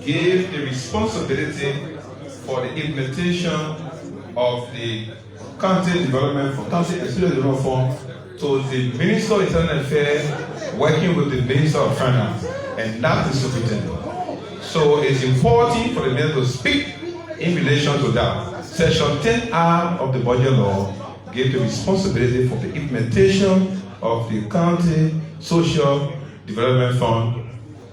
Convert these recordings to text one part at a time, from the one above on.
gave the responsibility for the implementation of the county development for county experience development fund to the Minister of Internal Affairs, working with the Minister of Finance, and not the superintendent. So it's important for the minister to speak in relation to that. Section 10R of the budget law gave the responsibility for the implementation of the county social development fund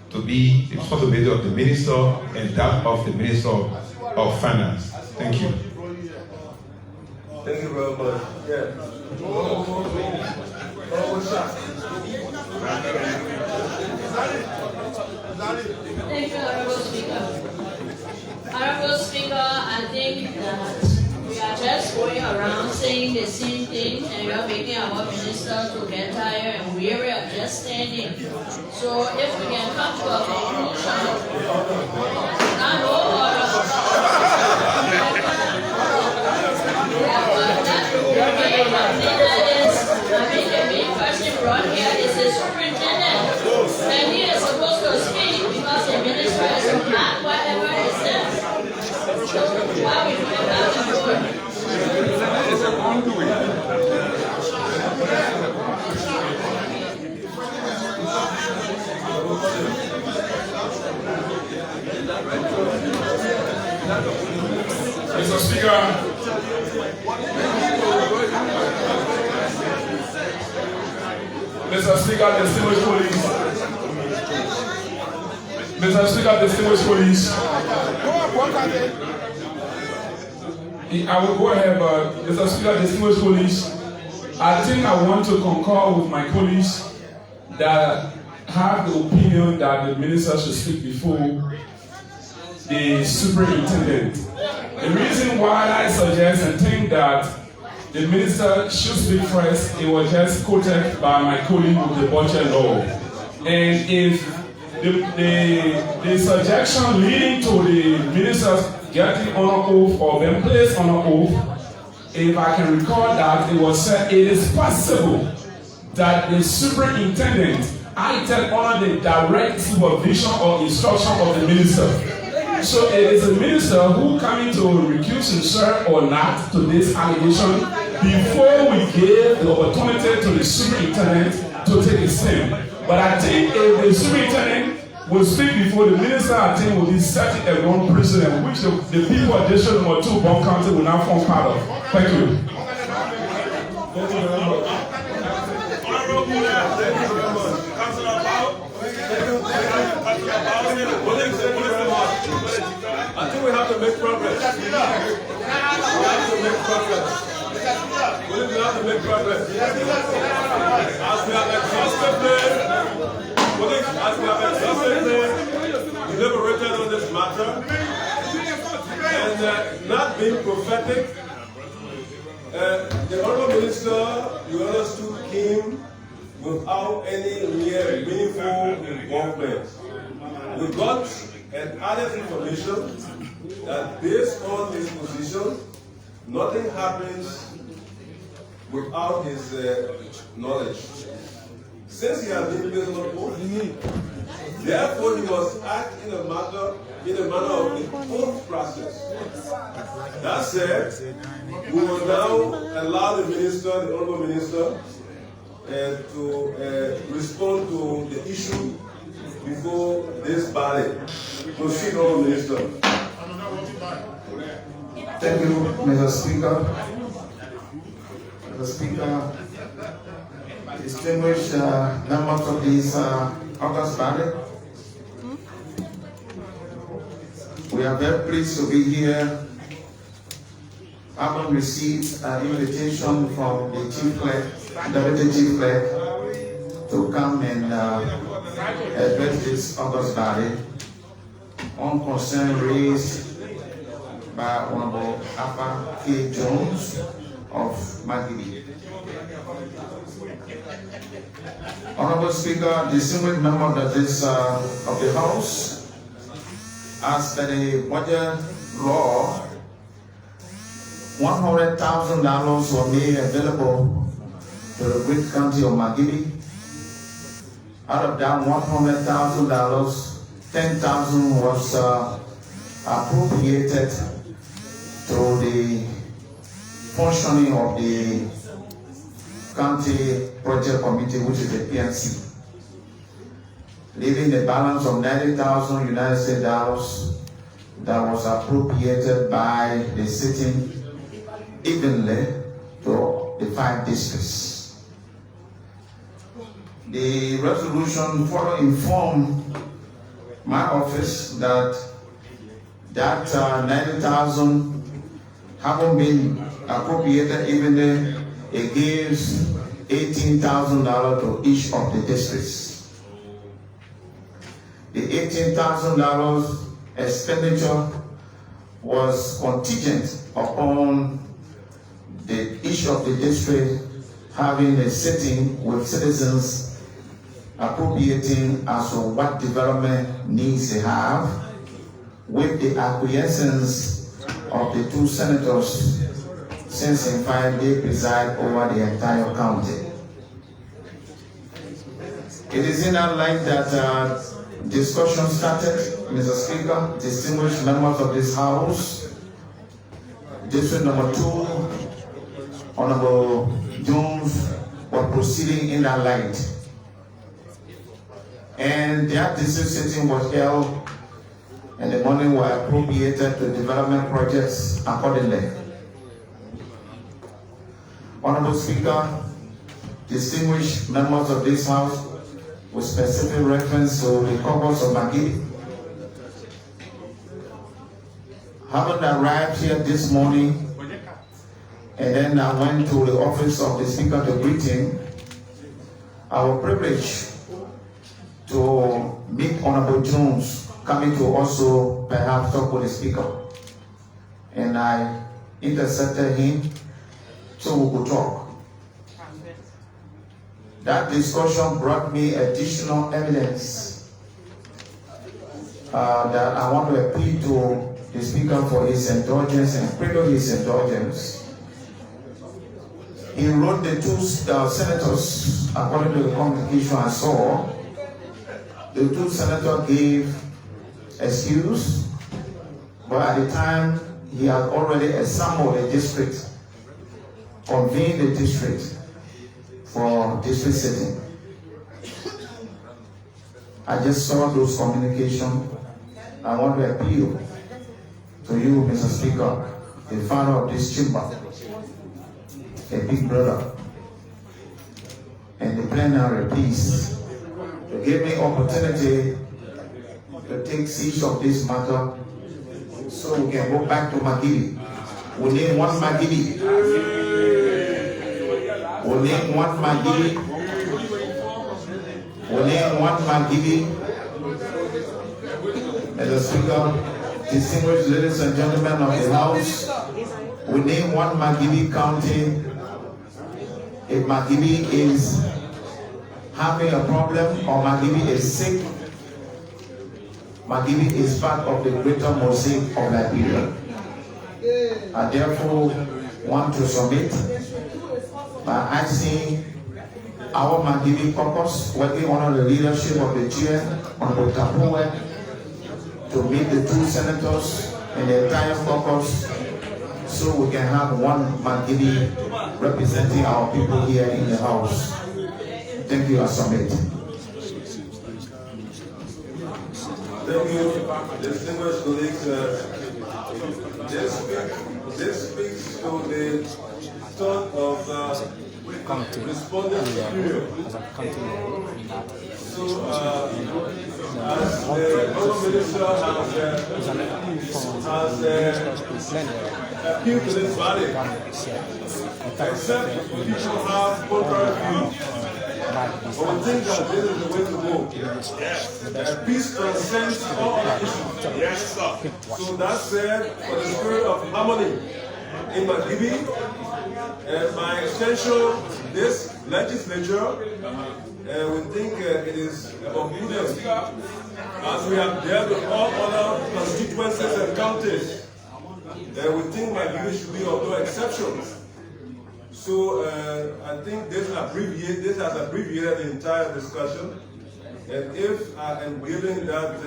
to be the responsibility of the minister and that of the Minister of Finance. Thank you. Thank you very much. Yeah. Thank you, Honorable Speaker. Honorable Speaker, I think that we are just going around saying the same thing and we are making our minister to get tired and weary of just standing. So if we can come to a conclusion, not no order. The main person brought here is the superintendent. And he is supposed to speak because the minister is not whatever it says. So why we going back and forth? Mr. Speaker, Mr. Speaker, distinguished police. Mr. Speaker, distinguished police. I will go ahead, but Mr. Speaker, distinguished police. I think I want to concur with my colleagues that have the opinion that the minister should speak before the superintendent. The reason why I suggest and think that the minister should speak first, it was just quoted by my colleague with the budget law. And if the suggestion leading to the ministers getting on oath or being placed on oath, if I can recall that, it was said it is possible that the superintendent acted under the direct supervision or instruction of the minister. So it is the minister who coming to recuse himself or not to this allegation before we give the opportunity to the superintendent to take a stand. But I think if the superintendent will speak before the minister, I think will be setting a wrong precedent which the people of District No. 2 Bond County will now form part of. Thank you. Thank you very much. I think we have to make progress. We have to make progress. We have to make progress. As we have exhaustively deliberated on this matter, and not being prophetic, the Honorable Minister, you understood him without any real meaningful involvement. We got and added information that based on his position, nothing happens without his knowledge. Since he has been placed on oath, therefore he must act in a manner of the oath process. That said, we will now allow the minister, the Honorable Minister, to respond to the issue before this body. Proceed, Honorable Minister. Thank you, Mr. Speaker. Mr. Speaker, distinguished members of this August body, we are very pleased to be here, having received an invitation from the Chief Clerk, Deputy Chief Clerk, to come and address this August body on concern raised by Honorable Alpha K. Jones of Magidi. Honorable Speaker, distinguished members of this of the House, as per the budget law, $100,000 were made available to the great county of Magidi. Out of that $100,000, $10,000 was appropriated to the functioning of the county project committee, which is the PNC, leaving the balance of $90,000 United States dollars that was appropriated by the sitting evenly to the 5 districts. The resolution further informed my office that $90,000 haven't been appropriated evenly. It gives $18,000 to each of the districts. The $18,000 expenditure was contingent upon each of the districts having a sitting with citizens appropriating as to what development needs they have, with the acquiescence of the 2 senators, since in fact they preside over the entire county. It is in that light that discussion started, Mr. Speaker, distinguished members of this House. District number 2, Honorable Jones, were proceeding in that light. And their district sitting was held, and the money were appropriated to development projects accordingly. Honorable Speaker, distinguished members of this House, with specific reference to the caucus of Magidi, having arrived here this morning, and then I went to the office of the Speaker to greet him, I was privileged to meet Honorable Jones, coming to also perhaps talk with the Speaker. And I intercepted him so we could talk. That discussion brought me additional evidence that I want to appeal to the Speaker for his indulgence and pray for his indulgence. He wrote the 2 senators, according to the communication I saw, the 2 senators gave excuse, but at the time he had already assembled the district, convened the district for district sitting. I just saw those communications. I want to appeal to you, Mr. Speaker, the father of this chamber, a big brother, and the plenary, please, to give me opportunity to take siege of this matter so we can go back to Magidi. We need one Magidi. We need one Magidi. We need one Magidi. As a Speaker, distinguished ladies and gentlemen of the House, we need one Magidi County. If Magidi is having a problem or Magidi is sick, Magidi is part of the greater mosaic of Liberia. I therefore want to submit by asking our Magidi caucus, working under the leadership of the chair, Honorable Kapuwe, to meet the 2 senators and the entire caucus so we can have one Magidi representing our people here in the House. Thank you, I submit. Thank you, distinguished colleagues. This speaks to the thought of respondent superior. So, as the Honourable Minister has appealed to this body, except people have contrary views, I would think that this is the way to go. Peace transcends all other issues. Yes, sir. So that's said, for the spirit of harmony in Magidi, and by extension, this legislature, we think it is about prudence. As we have dealt with all other constituencies and counties, we think Magidi should be of no exception. So I think this has abbreviated the entire discussion. And if I am given that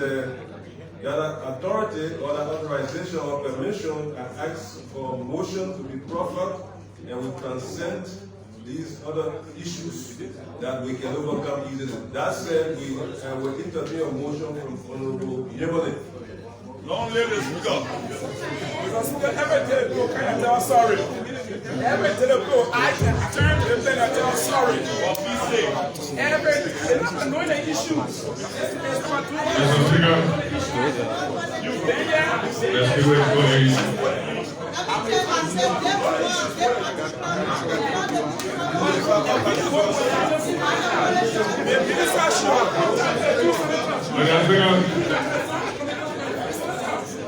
authority or that authorization or permission, I ask for a motion to be proffered and we consent these other issues that we can overcome easily. That said, we will entertain a motion from Honorable Yemole. Long live the speaker. Because every day the can I tell sorry. Every day the I can turn to the pen and tell sorry. What we say. Every day, they're not knowing the issues. It's not you've been there. Let's do it, please.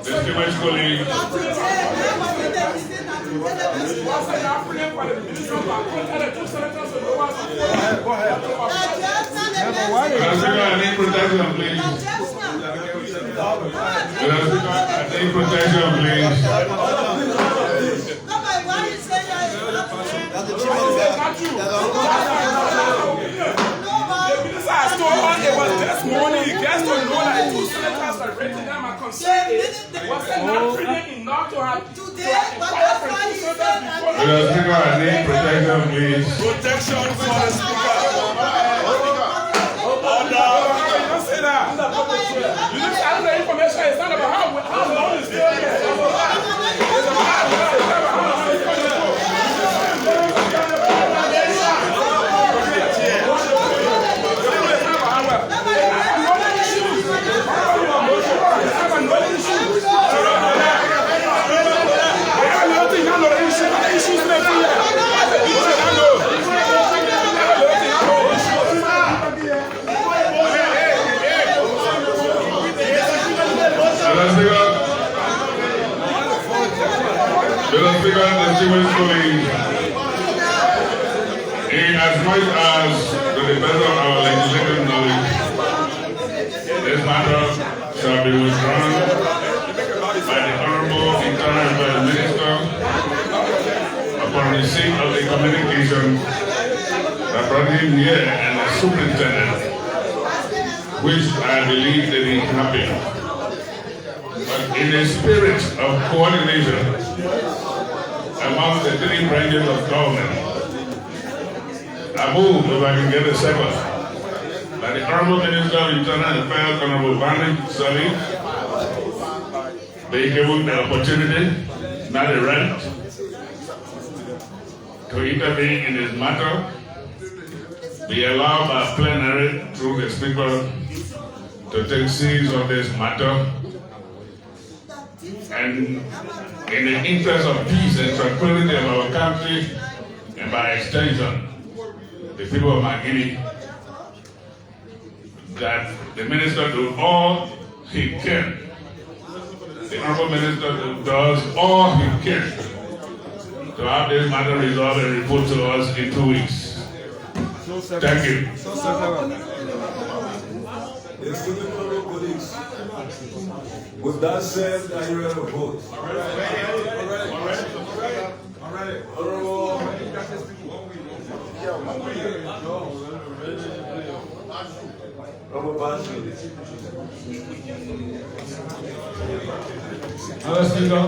Distinguished colleagues, I need protection, please. I need protection, please. It was this morning. He gets to know that 2 senators are written down. My concern is, was it not brilliant enough to have inquired from 2 senators before? I need protection, please. Protection for the speaker. Order. You don't say that. You need to have the information. It's not about how long is it. It's about how long is it. In as much as to the best of our legislative knowledge, this matter shall be withdrawn by the Honorable Internal Affairs Minister upon receipt of the communication that brought him here and the superintendent, which I believe they be happy. But in a spirit of coordination among the 3 branches of government, I move, if I can get a second, that the Honorable Minister of Internal Affairs, Honorable Barney Sully, be given the opportunity, not a right, to intervene in this matter, be allowed by plenary through the Speaker to take seize of this matter, and in the interest of peace and tranquility of our country, and by extension, the people of Magini, that the Minister do all he can, the Honorable Minister does all he can to have this matter resolved and report to us in 2 weeks. Thank you. With that said, are you ready to vote? All right. Honorable. Mr. Speaker,